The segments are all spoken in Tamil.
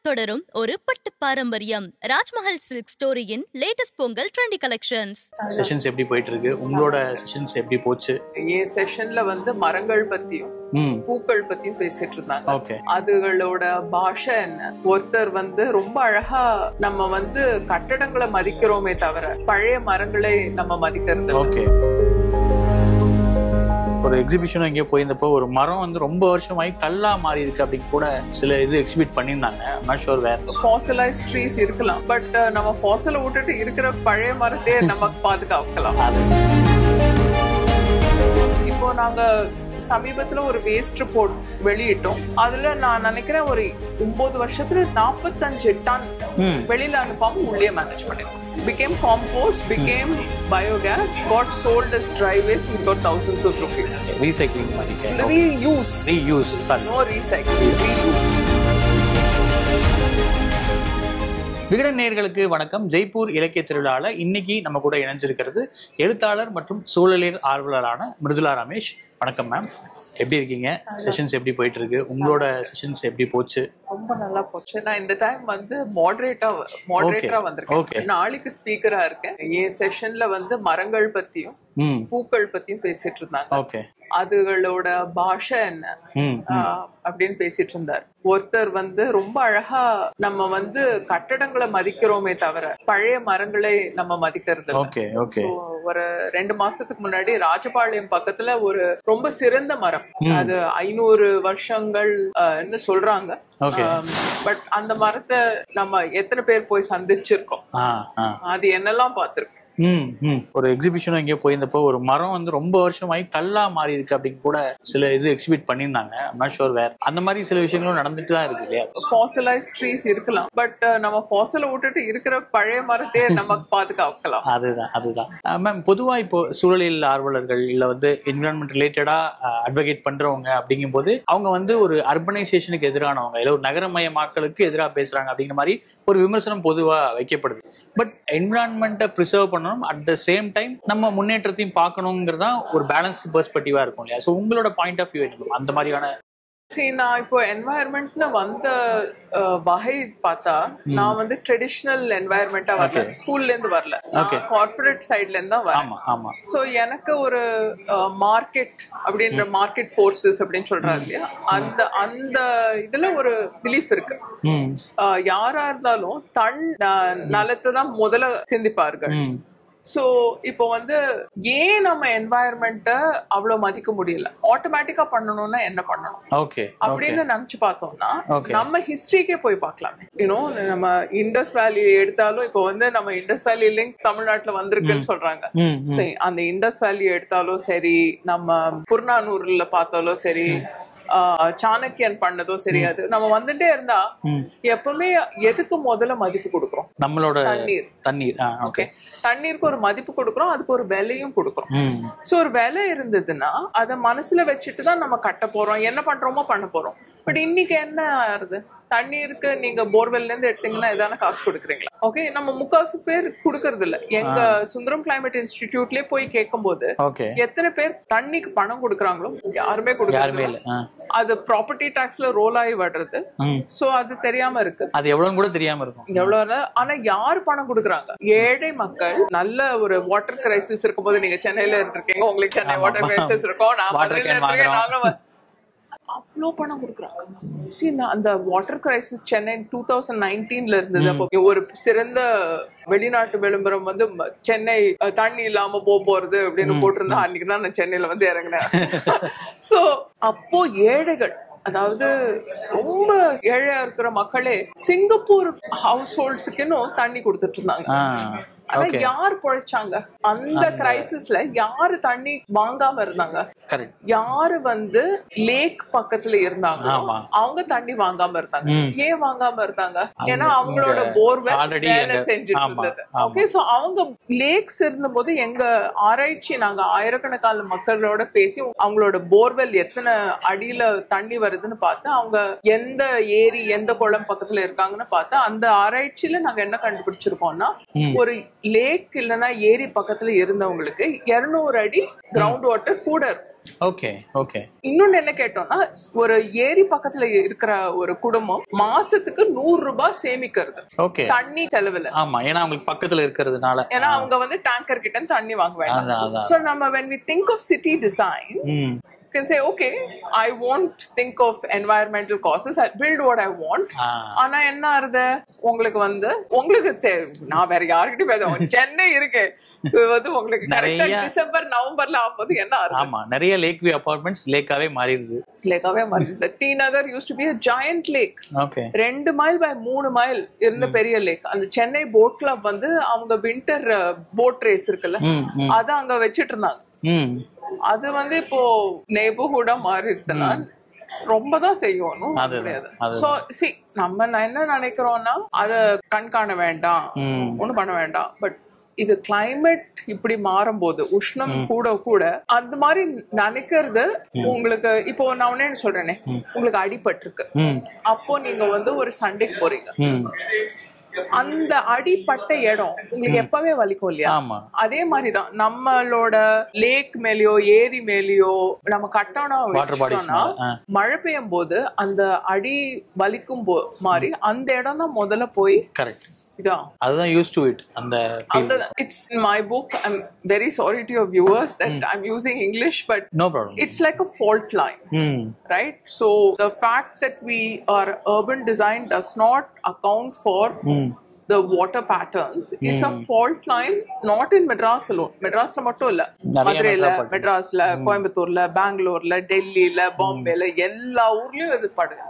தொடரும் ஒரு பட்டு பாரம்பரியம். ராஜ்மஹல் சில்க் ஸ்டோரியின் latest Pongal trendy collections. Sessions எப்படி போயிட்டு இருக்கு? உங்களோட செஷன்ஸ் எப்படி போச்சு? என் செஷன்ல வந்து மரங்கள் பத்தியும் பூக்கள் பத்தியும் பேசிட்டு இருந்தாங்க. ஓகே, அதுகளோட பாஷை என்ன? ஒருத்தர் வந்து ரொம்ப அழகா நம்ம வந்து கட்டடங்களை மதிக்கிறோமே தவிர பழைய மரங்களை நம்ம மதிக்கிறது. ஓகே, ஒரு எக்ஸிபிஷன் எங்கேயோ போயிருந்தப்போ ஒரு மரம் வந்து ரொம்ப வருஷமாயி கல்லா மாறி இருக்கு அப்படின்னு கூட சில இது எக்ஸிபிட் பண்ணியிருந்தாங்க. Not sure where. Fossilised trees இருக்கலாம், பட் நம்ம ஃபாசிலை விட்டுட்டு இருக்கிற பழைய மரத்தையே நம்ம பாதுகாக்கலாம். இப்போ நாங்க சமீபத்துல ஒரு வேஸ்ட் ரிப்போர்ட் வெளியிட்டோம். அதுல நான் நினைக்கிறேன் ஒரு 9 வருஷத்துல 45 டன் வெளியில அனுப்பாம உள்ளே மேனேஜ் பண்ணிருக்கோம். Became compost, became biogas, got sold as dry waste, we got thousands of rupees. Recycling money. Reuse, sorry. No recycling, reuse. Vikatan நேயர்களுக்கு வணக்கம். ஜெய்ப்பூர் இலக்கிய திருவிழாவில் இன்னைக்கு நம்ம கூட இணைஞ்சிருக்கிறது எழுத்தாளர் மற்றும் சூழலியல் ஆர்வலரான மிருதுளா ரமேஷ். வணக்கம் மேம், எப்படி இருக்கீங்க? செஷன்ஸ் எப்படி போயிட்டு இருக்கு? உங்களோட செஷன்ஸ் எப்படி போச்சு? ரொம்ப நல்லா போச்சு. நான் இந்த டைம் வந்து மாடரேட்டரா வந்திருக்கேன். நாளைக்கு ஸ்பீக்கரா இருக்கேன். என் செஷன்ல வந்து மரங்கள் பத்தியும் பூக்கள் பத்தியும் பேசிட்டு இருந்தாங்க. ஓகே, அதுகளோட பாஷை என்ன அப்படின்னு பேசிட்டு இருந்தார். ஒருத்தர் வந்து ரொம்ப அழகா நம்ம வந்து கட்டடங்களை மதிக்கிறோமே தவிர பழைய மரங்களை நம்ம மதிக்கிறது. Okay okay. ஒரு 2 மாசத்துக்கு முன்னாடி ராஜபாளையம் பக்கத்துல ஒரு ரொம்ப சிறந்த மரம், அது 500 வருஷங்கள் சொல்றாங்க. பட் அந்த மரத்தை நம்ம எத்தனை பேர் போய் சந்திச்சிருக்கோம், அது என்னெல்லாம் பார்த்திருக்கோம். ஒரு எக்ஸிபிஷன் எங்கேயோ போயிருந்தப்போ ஒரு மரம் வந்து ரொம்ப வருஷமாயி கல்லா மாறி இருக்கு அப்படின்னு கூட சில இது எக்ஸிபிட் பண்ணியிருந்தாங்க. நாட் ஷூர் வேர். அந்த மாதிரி சில விஷயங்களும் நடந்துட்டு தான் இருக்கு இல்லையா? ஃபாசிலைஸ்ட் ட்ரீஸ் இருக்கலாம், பட் நம்ம ஃபாசிலை விட்டுட்டு இருக்கிற பழைய மரத்தையே நம்ம பாதுகாக்கலாம். அதுதான் மேம். பொதுவா இப்போ சூழலியல் ஆர்வலர்கள் இல்ல வந்து என்விரான்மெண்ட் ரிலேட்டடா அட்வொகேட் பண்றவங்க அப்படிங்கும் போது அவங்க வந்து ஒரு அர்பனைசேஷனுக்கு எதிரானவங்க இல்ல ஒரு நகரமயமாக்கலுக்கு எதிராக பேசுறாங்க அப்படிங்கிற மாதிரி ஒரு விமர்சனம் பொதுவா வைக்கப்படுது. பட் என்விரான்மெண்ட்டை ப்ரிசர்வ் பண்ணணும், அட் த சேம் டைம் நம்ம முன்னேற்றத்தையும் பார்க்கணுங்கிறதா ஒரு பேலன்ஸ்டு பெர்ஸ்பெக்டிவா இருக்கும் இல்லையா? ஸோ உங்களோட பாயிண்ட் ஆஃப் வியூ என்ன அந்த மாதிரியான? நான் இப்போ என்வாயர்மெண்ட்னு வந்த வகை பார்த்தா நான் வந்து ட்ரெடிஷனல் என்வாயர்மெண்டா வரல, ஸ்கூல்ல இருந்து வரல, கார்பரேட் சைட்ல இருந்து தான் வரேன். சோ எனக்கு ஒரு மார்க்கெட் அப்படின்ற மார்க்கெட் ஃபோர்ஸஸ் அப்படின்னு சொல்றாங்க இல்லையா, அந்த இதுல ஒரு பிலீஃப் இருக்கு. யாரா இருந்தாலும் தன் நலத்தை தான் முதல்ல சிந்திப்பார்கள். சோ இப்போ வந்து ஏன் நம்ம என்வாயர்மெண்ட்டை அவ்வளவு மதிக்க முடியல, ஆட்டோமேட்டிக்கா பண்ணணும்னா என்ன பண்ணணும் அப்படின்னு நினைச்சு பார்த்தோம்னா நம்ம ஹிஸ்டரிக்கே போய் பார்க்கலாமே. நம்ம இண்டஸ் வேலி எடுத்தாலும் இப்போ வந்து நம்ம இண்டஸ் வேலி லிங்க் தமிழ்நாட்டுல வந்திருக்குன்னு சொல்றாங்க. சரி, அந்த இண்டஸ் வேலி எடுத்தாலும் சரி, நம்ம புறநானூர்ல பார்த்தாலும் சரி, சாணக்கியன் பண்ணதோ சரி, அது நம்ம வந்துட்டே இருந்தா எப்பவுமே எதுக்கு முதல்ல மதிப்பு கொடுக்கறோம்? நம்மளோட தண்ணீர். ஓகே, தண்ணீருக்கு ஒரு மதிப்பு கொடுக்கறோம், அதுக்கு ஒரு விலையும் கொடுக்கறோம். சோ ஒரு விலை இருந்ததுன்னா அதை மனசுல வச்சுட்டு தான் நம்ம கட்ட போறோம், என்ன பண்றோமோ பண்ண போறோம். பட் இன்னைக்கு என்ன ஆகுது, தண்ணீருக்கு நீங்க போர்வெல்ல இருந்து எடுத்தீங்கன்னா எதான காசு கொடுக்குறீங்களா? ஓகே, நம்ம முக்காசு பேர் கொடுக்கறது இல்ல. எங்க சுந்தரம் கிளைமேட் இன்ஸ்டிடியூட்லயே போய் கேட்கும் போது எத்தனை பேர் தண்ணிக்கு பணம் கொடுக்குறாங்களோ யாருமே கொடுக்கறது இல்ல. அது ப்ராப்பர்ட்டி டாக்ஸ்ல ரோல் ஆகி வர்றது. சோ அது தெரியாம இருக்கு, அது எவ்வளவு கூட தெரியாம இருக்கும் எவ்வளவு. ஆனா யாரு பணம் கொடுக்குறாங்க? ஏழை மக்கள். நல்ல ஒரு வாட்டர் கிரைசிஸ் இருக்கும் போது, நீங்க சென்னையில இருக்கீங்க, உங்களுக்கு சென்னை வாட்டர் கிரைசிஸ் இருக்கும், நான் மதுரையில இருக்கேன், நானும் அவ்வளோ பணம் கொடுக்குறாங்க. அந்த வாட்டர் கிரைசிஸ் சென்னை 2019ல இருந்தது. அப்போ ஒரு சிறந்த வெளிநாட்டு விளம்பரம் வந்து சென்னை தண்ணி இல்லாம போறது அப்படின்னு போட்டிருந்தா அன்னைக்குதான் நான் சென்னையில வந்து இறங்கினேன். சோ அப்போ ஏழைகள், அதாவது ரொம்ப ஏழையா இருக்கிற மக்களே சிங்கப்பூர் ஹவுஸ் ஹோல்ட்ஸுக்குன்னு தண்ணி கொடுத்துட்டு இருந்தாங்க. ஆனா யார் பொழைச்சாங்க? அந்த கிரைசிஸ்ல யாரு தண்ணி வாங்காம இருந்தாங்க? யாரு வந்து லேக் பக்கத்துல இருந்தாங்க அவங்க தண்ணி வாங்காம இருந்தாங்க. ஏன் வாங்காம இருந்தாங்க? ஏன்னா அவங்களோட போர்வெல் வேலை செஞ்சுட்டு இருந்தது. ஓகே, சோ அவங்க லேக்ஸ் இருந்த போது எங்க ஆராய்ச்சி, நாங்க ஆயிரக்கணக்கான மக்களோட பேசி அவங்களோட போர்வெல் எத்தனை அடியில தண்ணி வருதுன்னு பார்த்து, அவங்க எந்த ஏரி எந்த குளம் பக்கத்துல இருக்காங்கன்னு பார்த்து, அந்த ஆராய்ச்சியில நாங்க என்ன கண்டுபிடிச்சிருக்கோம்னா ஒரு லேக் இல்லைன்னா ஏரி பக்கத்துல இருந்தவங்களுக்கு 200 அடி கிரவுண்ட் வாட்டர் கூட இருக்கும். Okay okay. இன்னொன்னு என்ன கேட்டோம்னா, ஒரு ஏரி பக்கத்துல இருக்கிற ஒரு குடும்பம் மாசத்துக்கு 100 ரூபாய் சேமிக்கிறது. ஓகே. தண்ணி செலவுல. ஆமா, ஏன்னா அவங்களுக்கு பக்கத்துல இருக்கிறதுனால. ஏன்னா அவங்க வந்து டேங்கர் கிட்ட தண்ணி வாங்க வேண்டாம். சோ நம்ம when we think of city design, can say okay, I won't think of environmental causes, I build what I want. ஆனா என்ன ஆறுது, உங்களுக்கு நான் வேற யாருக்கிட்டையும் பேச சென்னை இருக்கு வந்து உங்களுக்கு கரெக்ட்டா டிசம்பர் நவம்பர்ல ஆகும்போது என்ன ஆறுது. ஆமா, நிறைய லேக் வியூ அபார்ட்மெண்ட்ஸ் லேக்காவே மாறிடுது. T Nagar used to be a giant lake. Okay. 2 mile by 3 mile இருந்த பெரிய லேக். அந்த சென்னை போட் கிளப் வந்து அவங்க வின்டர் போட் ரேஸ் இருக்குல்ல, அத அங்க வச்சிட்டு இருந்தாங்க. அது வந்து இப்போ நெய்பர்ஹுட்டா மாறி இருக்குன்னா ரொம்ப தான் செய்யணும். சோ நம்ம என்ன நினைக்கிறோம்னா, அத கண்காண வேண்டாம், ஒண்ணும் பண்ண வேண்டாம். பட் இது கிளைமேட் இப்படி மாறும்போது, உஷ்ணம் கூட கூட அந்த மாதிரி நினைக்கிறது உங்களுக்கு. இப்போ நான் ஒண்ணு சொல்றேனே, உங்களுக்கு அடிபட்டிருக்கு, அப்போ நீங்க வந்து ஒரு சண்டைக்கு போறீங்க, அந்த அடிப்பட்ட இடம் உங்களுக்கு எப்பவே வலிக்கும் இல்லையா? அதே மாதிரிதான் நம்மளோட லேக் மேலயோ ஏரி மேலயோ நம்ம கட்டணம்னா மழை பெய்யும் போது அந்த அடி வலிக்கும் மாதிரி அந்த இடம் தான் முதல்ல போய் அதுதான் used to it. It's in my book. I'm very sorry to your viewers that I'm using English, but no problem. It's like a fault line, right? So the fact that we are urban design does not account for the water patterns is a fault line, not in Madras alone. Madrasla mattum illa, Madurai, Madrasla, Coimbatore, Bangalore, Delhi, Bombay, எல்லா ஊர்லயும் இது படுது.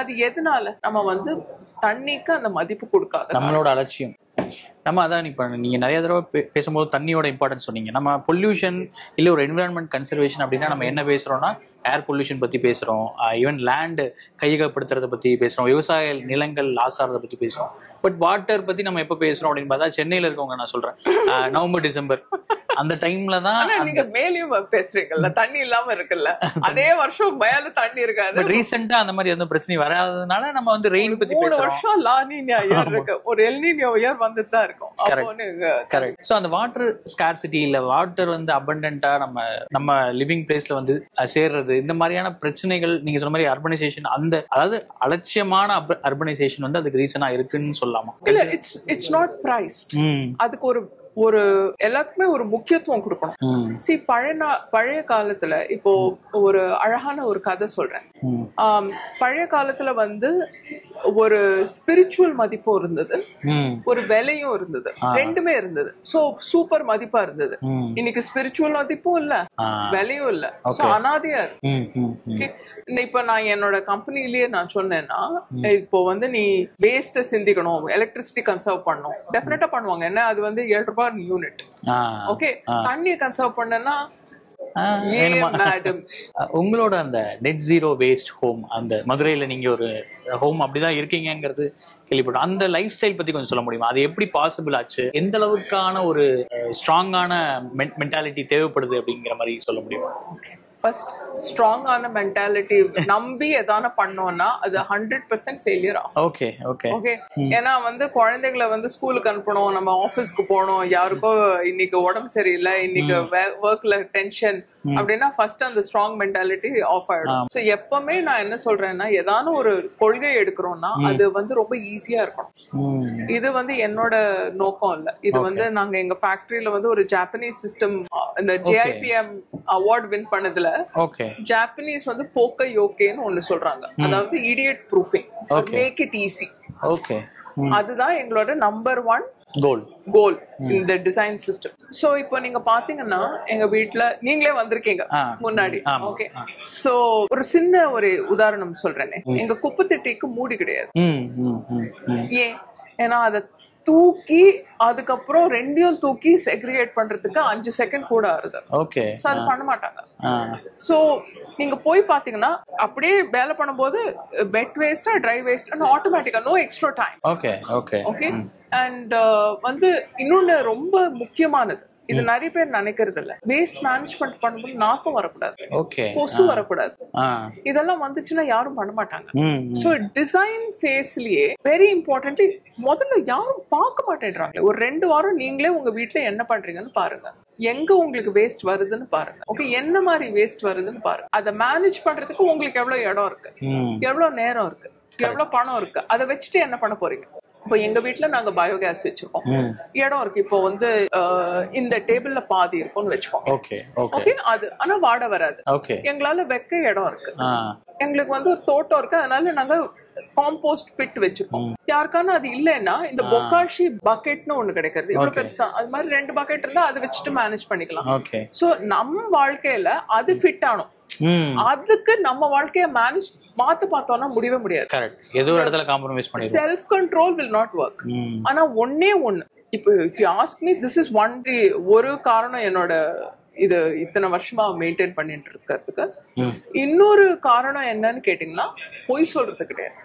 அது எதனால நம்ம வந்து தண்ணிக்கு அந்த மதிப்பு கொடுக்காத நம்மளோட அலட்சியம். நம்ம அதான் இப்ப நீங்க நிறைய தடவை பேசும்போது தண்ணியோட இம்பார்ட்டன்ஸ் சொன்னீங்க. நம்ம பொல்யூஷன் இல்ல ஒரு என்விரான்மெண்ட் கன்சர்வேஷன் அப்படின்னா நம்ம என்ன பேசுறோம்னா, ஏர் பொல்யூஷன் பத்தி பேசுறோம், ஈவன் லேண்ட் கையகப்படுத்துறத பத்தி பேசுறோம், விவசாய நிலங்கள் லாஸ் ஆறத பத்தி பேசுறோம். பட் வாட்டர் பத்தி நம்ம எப்ப பேசுறோம் அப்படின்னு பார்த்தா, சென்னையில இருக்கவங்க நான் சொல்றேன் நவம்பர் டிசம்பர் அந்த டைம்ல தான். நீங்க மேலயும் பேசுறீங்கல்ல, தண்ணி இல்லாம இருக்குல்ல, அதே வருஷம் மேல தண்ணி இருக்காது. பட் ரீசெண்டா அந்த மாதிரி எந்த பிரச்சனை வராததுனால நம்ம வந்து ரெயின் பத்தி பேசுறோம். 3 வருஷம் லா நீனியா இயர் இருக்கு, ஒரு எல் நீனியா இயர் வந்துட்டு தான் இருக்கும். கரெக்ட். சோ அந்த வாட்டர் ஸ்கார்சிட்டி இல்ல வாட்டர் வந்து அபண்டன்ட்டா நம்ம லிவிங் பிளேஸ்ல வந்து சேர்றது, இந்த மாதிரியான பிரச்சனைகள் நீங்க சொன்ன மாதிரி அர்பனைசேஷன், அந்த அதாவது அலட்சியமான அர்பனைசேஷன் வந்து அதுக்கு ரீசனா இருக்குன்னு சொல்லலாமா? It's not priced. அதுக்கு ஒரு எல்லாத்துக்குமே ஒரு முக்கியத்துவம் கொடுக்கணும். பழைய காலத்துல இப்போ ஒரு அழகான ஒரு கதை சொல்றேன். பழைய காலத்துல வந்து ஒரு ஸ்பிரிச்சுவல் மதிப்பும் இருந்தது, ஒரு விலையும் இருந்தது, ரெண்டுமே இருந்தது. சோ சூப்பர் மதிப்பா இருந்தது. இன்னைக்கு ஸ்பிரிச்சுவல் மதிப்பும் இல்ல, விலையும் இல்ல, அனாதையா இருக்கு. இப்ப நான் என்னோட கம்பெனிலேயே நான் சொன்னேன்னா, இப்போ வந்து நீ வேஸ்ட் சிந்திக்கணும், எலக்ட்ரிசிட்டி கன்சர்வ் பண்ணணும், டெஃபினட்டா பண்ணுவாங்க. என்ன அது வந்து 7 ரூபாய் யூனிட். ஓகே, தண்ணியை கன்சர்வ் பண்ணனா உங்களோட அந்த நெட் ஜீரோ வேஸ்ட் ஹோம், அந்த மதுரையில நீங்க ஒரு ஹோம் அப்படிதான் இருக்கீங்கிறது கேள்விப்பட்டோம். அந்த லைஃப் ஸ்டைல் பத்தி கொஞ்சம் சொல்ல முடியுமா? அது எப்படி பாசிபிள் ஆச்சு? எந்த அளவுக்கான ஒரு ஸ்ட்ராங்கான மென்டாலிட்டி தேவைப்படுது அப்படிங்கிற மாதிரி சொல்ல முடியுமா? ஃபர்ஸ்ட் ஸ்ட்ராங்கான மென்டாலிட்டி நம்பி எதான பண்ணோம்னா அது 100% ஃபெயிலியர் ஆகும். Okay okay okay. ஏன்னா வந்து குழந்தைகளை வந்து ஸ்கூலுக்கு அனுப்பணும், நம்ம ஆஃபீஸ்க்கு போகணும், யாருக்கோ இன்னைக்கு உடம்பு சரியில்லை, இன்னைக்கு ஒர்க்ல டென்ஷன் அப்படின்னா ஃபர்ஸ்ட் அந்த ஸ்ட்ராங் மென்டாலிட்டி ஆஃப் ஆயிடும். ஸோ எப்பவுமே நான் என்ன சொல்றேன்னா, ஏதான ஒரு கொள்கை எடுக்கிறோம்னா அது வந்து ரொம்ப ஈஸியா இருக்கணும். இது வந்து என்னோட நோக்கம் இல்ல. இது வந்து நாங்க எங்க ஃபேக்டரியில வந்து ஒரு ஜாப்பனீஸ் சிஸ்டம், இந்த JIPM அவார்ட் வின் பண்ணதுல ஜாப்பனீஸ் வந்து போக்க யோகேன்னு ஒண்ணு சொல்றாங்க. அதாவது idiot proofing, make it easy. Okay, அதுதான் எங்களோட நம்பர் 1 கோல் இந்த டிசைன் சிஸ்டம். சோ இப்போ நீங்க பாத்தீங்கன்னா எங்க வீட்டுல நீங்களே வந்திருக்கீங்க முன்னாடி. ஓகே, சோ ஒரு சின்ன ஒரு உதாரணம் சொல்றேனே, எங்க குப்பை தொட்டிக்கு மூடி கிடையாது. ஏன்? ஏன்னா அதை தூக்கி அதுக்கப்புறம் ரெண்டையும் தூக்கி செக்ரிகேட் பண்றதுக்கு 5 செகண்ட் கூட ஆகுது. ஓகே, சோ அது பண்ண மாட்டாங்க. சோ நீங்க போய் பாத்தீங்கன்னா அப்படியே வேலை பண்ணும்போது வெட் வேஸ்டா ட்ரை வேஸ்டா ஆட்டோமேட்டிக்கா, no extra time. Okay okay okay. And வந்து இன்னொன்னு ரொம்ப முக்கியமானது, இது நிறைய பேர் நினைக்கிறது இல்ல. வேஸ்ட் மேனேஜ்மெண்ட் பண்ணும்போது நாத்தம் வரக்கூடாது, கொசு வரக்கூடாது. இதெல்லாம் வந்துச்சுன்னா யாரும் பண்ண மாட்டாங்க. சோ டிசைன் ஃபேஸ்லயே வெரி இம்பார்ட்டன்ட். முதல்ல யாரும் பார்க்க மாட்டேன்றாங்களே. ஒரு 2 வாரம் நீங்களே உங்க வீட்டுல என்ன பண்றீங்கன்னு பாருங்க. எங்க உங்களுக்கு வேஸ்ட் வருதுன்னு பாருங்க. ஓகே, என்ன மாதிரி வேஸ்ட் வருதுன்னு பாருங்க. அதை மேனேஜ் பண்றதுக்கு உங்களுக்கு எவ்வளவு இடம் இருக்கு, எவ்வளவு நேரம் இருக்கு, எவ்வளவு பணம் இருக்கு, அதை வச்சுட்டு என்ன பண்ண போறீங்க? இப்போ எங்க வீட்டுல நாங்க பயோகேஸ் வச்சிருக்கோம், இடம் இருக்கு. இப்போ வந்து இந்த டேபிள்ல பாதி இருக்கும்னு வச்சுக்கோம். ஓகே, அது ஆனா வாடை வராது. எங்களால வைக்க இடம் இருக்கு. எங்களுக்கு வந்து ஒரு தோட்டம் இருக்கு, அதனால நாங்க காம்போஸ்ட் பிட் வச்சிருக்கோம். யாருக்கான அது இல்லைன்னா இந்த பொக்காஷி பக்கெட்னு ஒண்ணு கிடைக்கிறது, இவ்வளவு பெருசா. அது மாதிரி 2 பக்கெட் இருந்தா அதை வச்சுட்டு மேனேஜ் பண்ணிக்கலாம். சோ நம்ம வாழ்க்கையில அது ஃபிட் ஆனும். அதுக்கு நம்ம வாழ்க்கைய மேனேஜ் மாத்த பார்த்தோம்னா முடியவே முடியாது. ஏதோ ஒரு இடத்துல காம்ப்ரமைஸ் பண்ணிடுவோம். Self control will not work. ஆனா ஒண்ணே ஒண்ணு, இப்போ if you ask me, this is one day, ஒரு காரணம் என்னோட இது இத்தனை வருஷமா மெயின்டைன் பண்ணிட்டு இருக்கிறதுக்கு. இன்னொரு காரணம் என்னன்னு கேட்டீங்கன்னா, பொய் சொல்றது கிடையாது.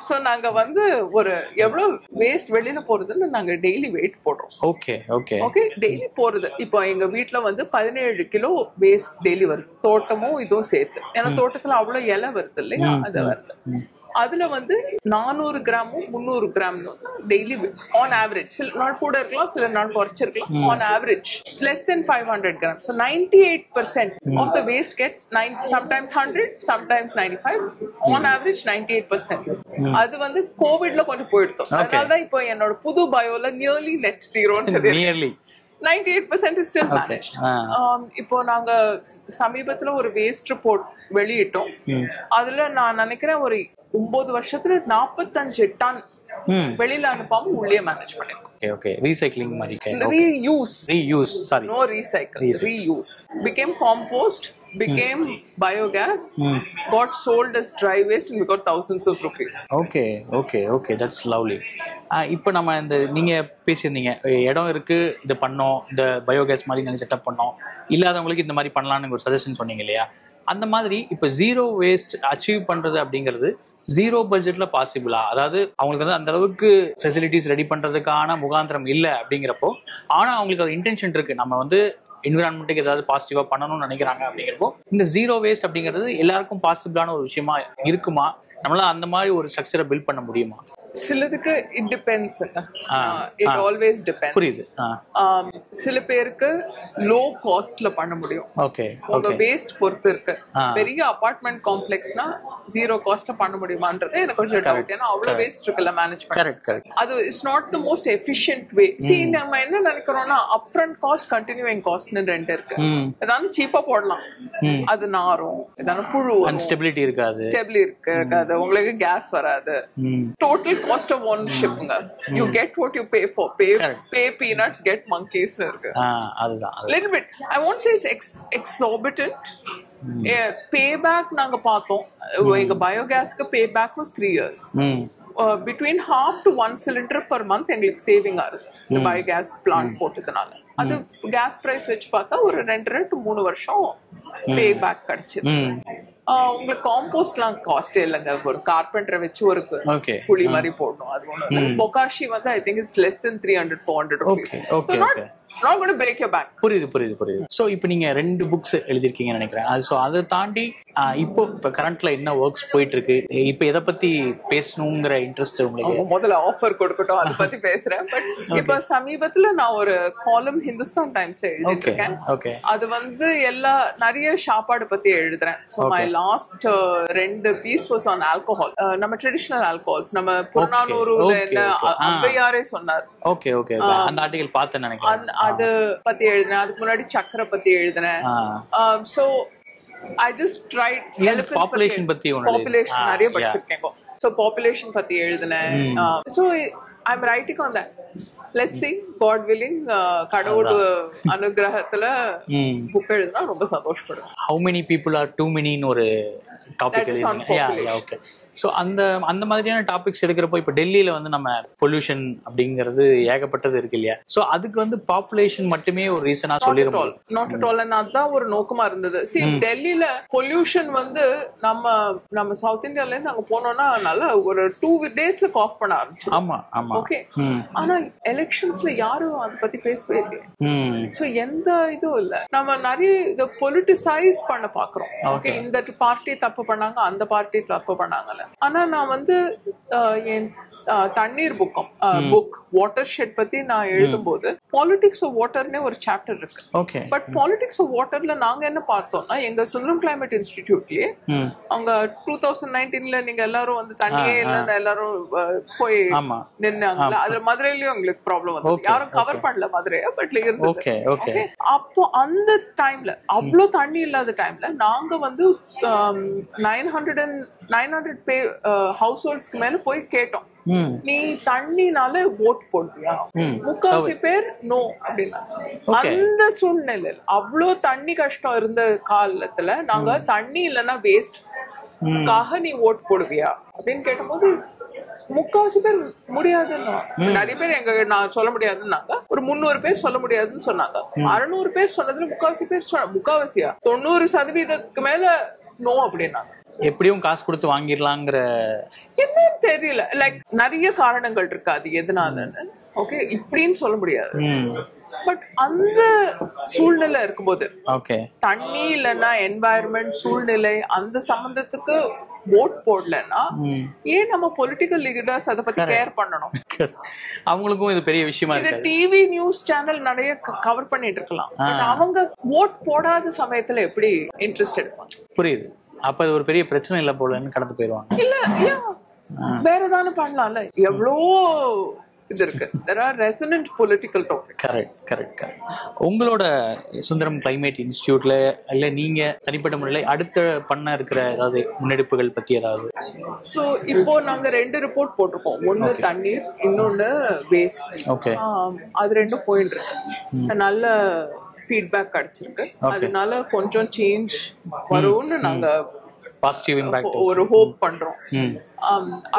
சோ நாங்க வந்து ஒரு எவ்வளவு வேஸ்ட் வெளியில போறதுன்னு நாங்க டெய்லி வெயிட் போடுறோம். ஓகே, டெய்லி போறது. இப்போ எங்க வீட்டுல வந்து 17 கிலோ வேஸ்ட் டெய்லி வருது, தோட்டமும் இதுவும் சேர்த்து. ஏன்னா தோட்டத்துல அவ்வளவு இலை வருது இல்லையா, அது வருது. அதுல வந்து 400 கிராமும் 300 கிராம் டெய்லி ஆன் ஆவரேஜ். சில நாள் கூட இருக்கலாம், சில நாள் குறைச்சிருக்கலாம். On average less than 500 grams. So 98% of the waste gets sometimes 100, sometimes 95. On average 98%. அது வந்து கோவிட்ல கொஞ்சம் போயிடுத்தோம். அதனாலதான் இப்போ என்னோட புது பயோல நியர்லி நெட் ஜீரோன்னு சொல்லி 98% is still managed. இப்போ நாங்க சமீபத்துல ஒரு வேஸ்ட் ரிப்போர்ட் வெளியிட்டோம். அதுல நான் நினைக்கிறேன் ஒரு 9 வருஷத்துல 45 டன் வெளியில அனுப்பாம உள்ளே மேனேஜ் பண்ணிருக்கோம். ரீசைக்ளிங் மாதிரி. Reuse, sorry. No recycle. Reuse. Became compost, became biogas, got sold as dry waste, and we got thousands of rupees. Okay, that's lovely. இப்போ நம்ம இந்த நீங்க பேசியிருந்தீங்க, இடம் இருக்கு, இது பண்ணோம், இந்த பயோகேஸ் மாதிரி நாங்கள் செட்டப் பண்ணோம், இல்லாதவங்களுக்கு இந்த மாதிரி பண்ணலாம்னு ஒரு சஜஷன் சொன்னீங்க இல்லையா? அந்த மாதிரி இப்போ ஜீரோ வேஸ்ட் அச்சீவ் பண்றது அப்படிங்கிறது ஜீரோ பட்ஜெட்ல பாசிபிளா? அதாவது அவங்களுக்கு வந்து அந்த அளவுக்கு ஃபெசிலிட்டிஸ் ரெடி பண்றதுக்கான முகாந்திரம் இல்லை அப்படிங்கிறப்போ, ஆனா அவங்களுக்கு ஒரு இன்டென்ஷன் இருக்கு, நம்ம வந்து என்விரான்மெண்ட்டுக்கு ஏதாவது பாசிட்டிவா பண்ணணும்னு நினைக்கிறாங்க அப்படிங்கிறப்போ, இந்த ஜீரோ வேஸ்ட் அப்படிங்கிறது எல்லாருக்கும் பாசிபிளான ஒரு விஷயமா இருக்குமா? நம்மளால அந்த மாதிரி ஒரு ஸ்ட்ரக்சரை பில்ட் பண்ண முடியுமா? சிலதுக்கு it depends. It always depends. புரியுது. சில பேருக்கு லோ காஸ்ட்ல பண்ண முடியும். உங்க வேஸ்ட் பொறுத்து இருக்கு. பெரிய அபார்ட்மெண்ட் காம்ப்ளெக்ஸ்னா ஜீரோ காஸ்ட்ல பண்ண முடியுமான்றது எனக்கு கொஞ்சம் டவுட். ஏன்னா அவ்வளவு வேஸ்ட் இருக்குல்ல மேனேஜ் பண்ண. அது is not the most efficient வே. நம்ம என்ன நினைக்கிறோம்னா அப்ஃப்ரண்ட் காஸ்ட், கண்டினியூயிங் காஸ்ட்னு 2 இருக்கு. ஏதாவது சீப்பா போடலாம், அது நாரும், ஏதாவது புழு, ஸ்டெபிலிட்டி இருக்காது, உங்களுக்கு கேஸ் வராது. Total cost of ownership. You get what you pay for. Pay peanuts, get monkeys. Little bit. I won't say it's exorbitant. Payback நாங்க பார்த்தோம். எங்க பயோகேஸ்க்கு payback was 3 years. Between half to 1 cylinder per month எங்களுக்கு சேவிங் ஆகுது இந்த பயோகேஸ் பிளான்ட் போட்டதுனால. அது கேஸ் பிரைஸ் வச்சு பார்த்தா ஒரு 2 to 3 வருஷம் பேபேக் கிடைச்சது. உங்களுக்கு காம்போஸ்ட்லாம் காஸ்டே இல்லைங்க. ஒரு கார்பெண்டரை வச்சு ஒரு குழி மாதிரி போடணும். அது ஒண்ணு. பொக்காஷி வந்து I think it's less than 300-400 rupees. not going to break your bank. புரியுது. சோ இப்போ நீங்க 2 books எழுதிருக்கீங்கன்னு நினைக்கிறேன். சோ அதை தாண்டி இப்போ கரண்ட்ல என்ன ஒர்க்ஸ் போயிட்டு இருக்கு? இப்போ எதை பத்தி பேசணுங்கிற இன்ட்ரெஸ்ட் உங்களுக்கு? முதல்ல ஆஃபர் கொடுக்கட்டும், அதை பத்தி பேசுறேன். பட் இப்போ சமீபத்துல நான் ஒரு காலம் ஹிந்துஸ்தான் டைம்ஸ்ல எழுதிருக்கேன். அது வந்து நிறைய சாப்பாடு பத்தி எழுதுறேன். So my last 2 piece was on alcohol. நம்ம ட்ரெடிஷனல் ஆல்கோஹால்ஸ், நம்ம புறநானூறுல என்ன அவ்வையாரே சொன்னார். அந்த ஆர்டிகல் பார்த்தேன் நினைக்கிறேன். அது பத்தி எழுதுனேன். அதுக்கு முன்னாடி சக்கரை பத்தி எழுதுனேன். So I just tried population பத்தி நிறைய படிச்சிருக்கேன். சோ பாப்புலேஷன் பத்தி எழுதுனேன். So I'm writing on that. Let's see, God willing, கடவுள் அனுகிரகத்துல புக் எழுதுனா ரொம்ப சந்தோஷப்படுவேன். How many people are too many னு ஒரு டாபிக் எழுதிங்க. ஓகே. ஸோ அந்த மாதிரியான டாபிக்ஸ் எடுக்கிறப்போ இப்போ டெல்லியில வந்து நம்ம பொல்யூஷன் அப்படிங்கிறது ஏகப்பட்டது இருக்கு இல்லையா? ஸோ அதுக்கு வந்து பாப்புலேஷன் மட்டுமே ஒரு ரீசனா சொல்லிருக்கோம். Not at all. அதான் ஒரு நோக்கமா இருந்தது. டெல்லியில பொல்யூஷன் வந்து நம்ம சவுத் இந்தியால இருந்து அங்க போனோம்னா நல்லா ஒரு 2 daysல காஃப் பண்ண ஆரம்பிச்சோம். ஆமா ஆமா. ஓகே. ஆனா எலெக்ஷன்ஸ்ல யாரும் அதை பத்தி பேசவே இல்லை. சோ எந்த இதுவும் இல்ல. நம்ம நிறைய இதை பொலிட்டிசைஸ் பண்ண பாக்குறோம். ஓகே, இந்த பார்ட்டி தப்பு பண்ணாங்க, அந்த பார்ட்டி தப்பு பண்ணாங்கல்ல. ஆனா நான் வந்து என் தண்ணீர் புக் வாட்டர் ஷெட் பத்தி நான் எழுதும்போது பாலிடிக்ஸ் ஆஃப் வாட்டர்னே ஒரு சாப்டர் இருக்கு. ஓகே. பட் பாலிடிக்ஸ் ஆஃப் வாட்டர்ல நாங்க என்ன பார்த்தோம்னா, எங்க சுந்தரம் கிளைமேட் இன்ஸ்டிடியூட்லயே அவங்க 2019ல நீங்க எல்லாரும் வந்து தண்ணியே இல்லைன்னு எல்லாரும் போய் நின்னாங்கல்ல. அதுல மதுரையிலயும் எங்களுக்கு ப்ராப்ளம் வந்து யாரும் கவர் பண்ணல மதுரைய, பட்ல இருந்தது. அப்போ அந்த டைம்ல அவ்வளவு தண்ணி இல்லாத டைம்ல நாங்க வந்து 900 ஹவுஸ் ஹோல்ட்ஸ்க்கு மேல போய் கேட்டோம், நீ தண்ணினால ஓட் போடுவியா? முக்கால்வாசி பேர் நோ அப்படின்னா. அந்த சூழ்நிலையில அவ்வளவு தண்ணி கஷ்டம் இருந்த காலத்துல நாங்க தண்ணி இல்லைன்னா வேஸ்ட் காக நீ ஓட் போடுவியா அப்படின்னு கேட்டபோது முக்கால்வாசி பேர் முடியாதுன்னு. நிறைய பேர் நான் சொல்ல முடியாதுன்னாங்க. ஒரு 300 பேர் சொல்ல முடியாதுன்னு சொன்னாங்க. 600 பேர் சொன்னதுல முக்கால்வாசி பேர் முக்கால்வாசியா 90% மேல நோ அப்படின்னாங்க. எப்படியும் காசு கொடுத்து வாங்கிடலாங்கிற என்னன்னு தெரியல. லைக் நிறைய காரணங்கள் இருக்கு அது எதனாலன்னு. ஓகே, இப்படின்னு சொல்ல முடியாது. பட் அந்த சூழ்நிலை இருக்கும்போது தண்ணி இல்லைன்னா என்வாயர்மெண்ட் சூழ்நிலை அந்த சம்பந்தத்துக்கு ஓட் போடலன்னா ஏன் நம்ம பொலிட்டிக்கல் லீடர்ஸ் அதை பத்தி கேர் பண்ணணும்? அவங்களுக்கும் இது பெரிய விஷயமா இருக்கு. டிவி நியூஸ் சேனல் நிறைய கவர் பண்ணிட்டு இருக்கலாம். அவங்க ஓட் போடாத சமயத்துல எப்படி இன்ட்ரெஸ்ட் எடுப்பாங்க? புரியுது. அப்ப அது ஒரு பெரிய பிரச்சனை இல்ல போலன்னு கடந்து போயிருவாங்க. இல்ல வேற ஏதாவது பண்ணலாம்ல. எவ்வளோ இது இருக்கு. there are resonant political topics. Correct. உங்களோட சுந்தரம் கிளைமேட் இன்ஸ்டிடியூட்ல இல்ல நீங்க தனிப்பட்ட முறையில் அடுத்த பண்ண இருக்கிற ஏதாவது முன்னெடுப்புகள் பத்தி ஏதாவது? சோ இப்போ நாங்க 2 ரிப்போர்ட் போட்டிருக்கோம். ஒன்னு தண்ணீர், இன்னொன்னு வேஸ்ட். ஓகே. அது ரெண்டும் போயிட்டு இருக்கு. நல்ல ஃபீட்பேக் கிடைச்சிருக்கு. அதனால கொஞ்சம் சேஞ்ச் வரும்னு நாங்க பாசிட்டிவ் இம்பாக்ட் ஒரு ஹோப் பண்றோம்.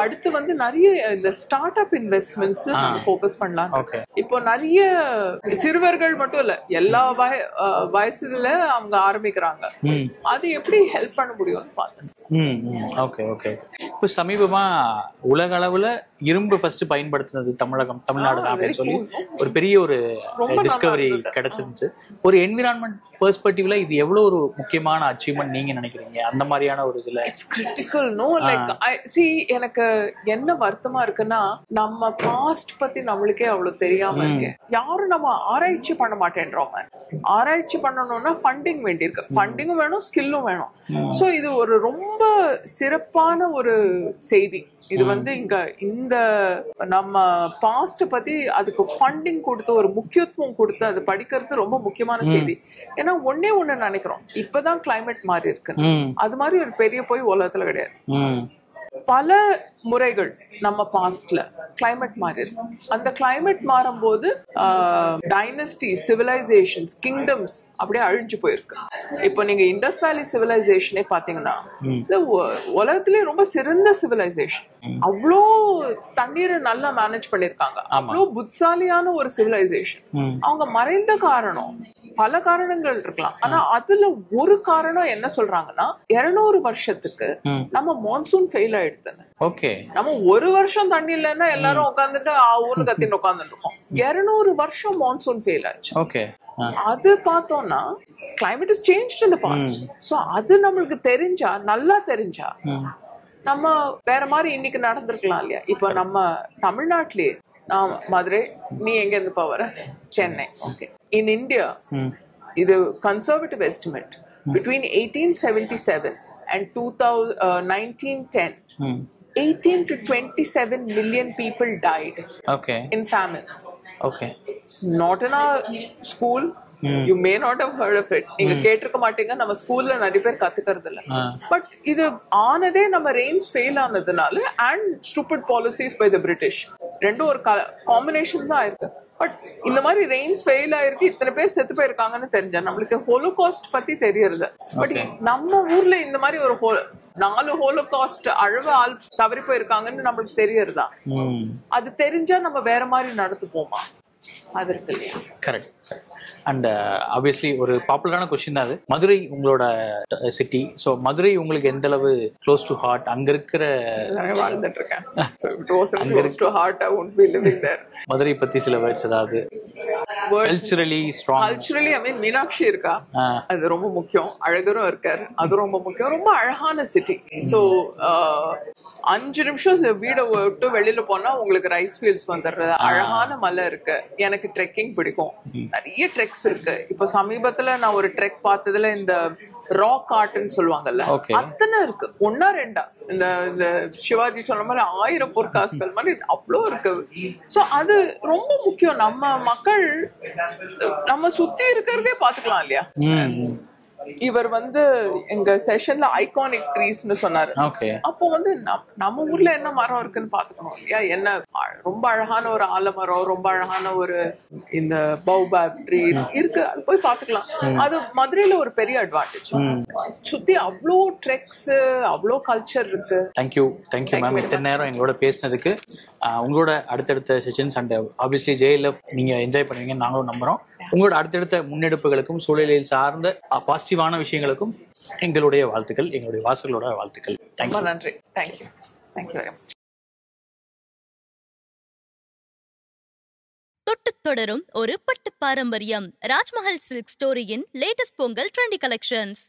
அடுத்து வந்து நிறைய இந்த ஸ்டார்ட் அப் இன்வெஸ்ட்மெண்ட்ஸ்ல நாங்க ஃபோக்கஸ் பண்ணலாம். இப்போ நிறைய சிறுவர்கள் மட்டும் இல்ல, எல்லா வயசுல அவங்க ஆரம்பிக்கிறாங்க. அது எப்படி ஹெல்ப் பண்ண முடியும்னு பார்த்தேன். ஓகே. இப்போ சமீபமா உலக அளவுல இரும்பு ஃபர்ஸ்ட் பயன்படுத்தினது தமிழ்நாடு அப்படின்னு சொல்லி ஒரு பெரிய ஒரு டிஸ்கவரி கிடைச்சிருந்துச்சு. ஒரு என்விரான்மெண்ட் பெர்ஸ்பெக்டிவ்ல இது எவ்வளவு ஒரு முக்கியமான அச்சீவ்மெண்ட் நீங்க நினைக்கிறீங்க? அந்த மாதிரியான ஒரு இதுல it's critical. No like see எனக்கு என்ன வருத்தமா இருக்குன்னா, நம்ம பாஸ்ட் பத்தி நம்மளுக்கே அவ்வளவு தெரியாம இருக்கு. யாரும் நம்ம ஆராய்ச்சி பண்ண மாட்டேன்றோம். ஆராய்ச்சி பண்ணணும்னா ஃபண்டிங் வேண்டியிருக்கு. ஃபண்டிங்கும் வேணும், ஸ்கில்லும் வேணும். சோ இது ஒரு ரொம்ப சிறப்பான ஒரு செய்தி. இது வந்து இங்க இந்த நம்ம பாஸ்ட் பத்தி அதுக்கு ஃபண்டிங் கொடுத்து ஒரு முக்கியத்துவம் கொடுத்து அது படிக்கிறது ரொம்ப முக்கியமான செய்தி. ஏன்னா ஒன்னே ஒண்ணு நினைக்கிறோம், இப்பதான் கிளைமேட் மாறி இருக்கு. அது மாதிரி ஒரு பெரிய போய் உலகத்துல கிடையாது. பல முறைகள் நம்ம பாஸ்ட்ல கிளைமேட் மாறி இருக்கு. அந்த கிளைமேட் மாறும்போது டைனஸ்டி, சிவிலைசேஷன்ஸ், கிங்டம்ஸ் அப்படியே அழிஞ்சு போயிருக்கு. இப்போ நீங்க இண்டஸ் வேலி சிவிலைசேஷனே பாத்தீங்கன்னா உலகத்திலே ரொம்ப சிறந்த சிவிலைசேஷன். அவ்வளோ தண்ணீரை நல்லா மேனேஜ் பண்ணிருக்காங்க. அவ்வளோ புத்திசாலியான ஒரு சிவிலைசேஷன். அவங்க மறைந்த காரணம் பல காரணங்கள் இருக்கலாம். ஆனா அதுல ஒரு காரணம் என்ன சொல்றாங்கன்னா, 200 வருஷத்துக்கு நம்ம மான்சூன் ஃபெயில் ஆயிடுது. ஓகே, நம்ம ஒரு வருஷம் தண்ணி இல்லைன்னா எல்லாரும் உட்காந்துட்டு ஊர்ல கத்தின்னு உட்காந்துட்டு இருக்கோம். 200 வருஷம் மான்சூன் ஃபெயில் ஆச்சு. ஓகே, அது பார்த்தோம்னா climate has changed in the past. So அது நம்மளுக்கு தெரிஞ்சா, நல்லா தெரிஞ்சா நம்ம வேற மாதிரி இன்னைக்கு நடந்திருக்கலாம் இல்லையா? இப்ப நம்ம தமிழ்நாட்டிலேயே நான் மதுரை, நீ எங்க இருந்து வர? சென்னை. ஓகே, in India இது conservative estimate between 1877 and 1910 18 to 27 million people died in famines. Okay, it's not in our school. You may not have heard of it. நீங்க கேட்டிருக்க மாட்டீங்க, நம்ம ஸ்கூல்ல நிறைய பேர் கத்துக்கிறது இல்ல. பட் இது ஆனதே நம்ம ரெயின்ஸ் ஃபெயில் ஆனதுனால and stupid policies by the British. ரெண்டும் ஒரு காம்பினேஷன் தான் இருக்கு. பட் இந்த மாதிரி ரெயின்ஸ் ஃபெயில் ஆயிருக்கு, இத்தனை பேர் செத்து போயிருக்காங்கன்னு தெரிஞ்சா நம்மளுக்கு ஹோலோகாஸ்ட் பத்தி தெரியறது. பட் நம்ம ஊர்ல இந்த மாதிரி ஒரு 4 ஹோலோகாஸ்ட் ஆள் தவறி போயிருக்காங்கன்னு நம்மளுக்கு தெரியறதா? அது தெரிஞ்சா நம்ம வேற மாதிரி நடந்துப்போமா? அது இருக்கு இல்லையா? கரெக்ட். அண்ட் ஆப்வியஸ்லி ஒரு பாப்புலரான கொஸ்டின் தான் அது. மதுரை உங்களோட சிட்டி. ஸோ மதுரை உங்களுக்கு எந்த அளவு க்ளோஸ் டு ஹார்ட்? அங்க இருக்கிற வாழ்ந்துட்டு இருக்கேன். மதுரை பத்தி சில வேர்ட்ஸ் ஏதாவது? Culturally strong. கல்ச்சுரலி ஐ மீன் மீனாட்சி இருக்கா, அது ரொம்ப முக்கியம். அழகரும் இருக்காரு, அது ரொம்ப முக்கியம். ரொம்ப அழகான சிட்டி. ஸோ 5 நிமிஷம் வீடை விட்டு வெளியில போனா உங்களுக்கு ரைஸ் ஃபீல்ட்ஸ் வந்துடுறது. அழகான மலை இருக்கு. எனக்கு ட்ரெக்கிங் பிடிக்கும். நிறைய ட்ரெக்ஸ் இருக்கு. இப்போ சமீபத்துல நான் ஒரு ட்ரெக் பார்த்ததுல இந்த ராக் ஆர்ட்னு சொல்லுவாங்கல்ல, அத்தனை இருக்கு. 1-2 இந்த சிவாஜி சொன்ன மாதிரி 1000 பொற்காசுகள் மாதிரி அவ்வளோ இருக்கு. சோ அது ரொம்ப முக்கியம். நம்ம மக்கள் நம்ம சுத்தி இருக்கிறதே பாத்துக்கலாம் இல்லையா? இவர் எங்க செஷன்ல ஐகானிக் ட்ரீஸ்னு சொன்னாரு. அப்போ நம்ம ஊர்ல என்ன மரம் இருக்குன்னு பாத்துக்கணும் இல்லையா? என்ன ரொம்ப அழகான ஒரு ஆலமரம், ரொம்ப அழகான ஒரு இந்த பௌபாப் ட்ரீ இருக்கு, அது போய் பாத்துக்கலாம். அது மதுரையில ஒரு பெரிய அட்வான்டேஜ். சுத்தி அவ்வளோ ட்ரெக்ஸ், அவ்வளோ கல்ச்சர் இருக்கு. தேங்க்யூ மேம் இத்தனை நேரம் எங்களோட பேசினதுக்கு. உங்களோட அடுத்தடுத்த செஷன்ஸ் அண்ட் ஆப்வியஸ்லி JLF நீங்க என்ஜாய் பண்ணுவீங்கன்னு நாங்களும் நம்புறோம். உங்களோட அடுத்தடுத்த முன்னெடுப்புகளுக்கும் சூழலில் சார்ந்த பாசிட்டிவான விஷயங்களுக்கும் எங்களுடைய வாழ்த்துக்கள், எங்களுடைய வாசகர்களோட வாழ்த்துக்கள். ரொம்ப நன்றி. Thank you very much. தொட்டு தொடரும் ஒரு பட்டு பாரம்பரியம். ராஜ்மஹல் சில்க் ஸ்டோரியின் லேட்டஸ்ட் பொங்கல் ட்ரெண்டி கலெக்ஷன்ஸ்.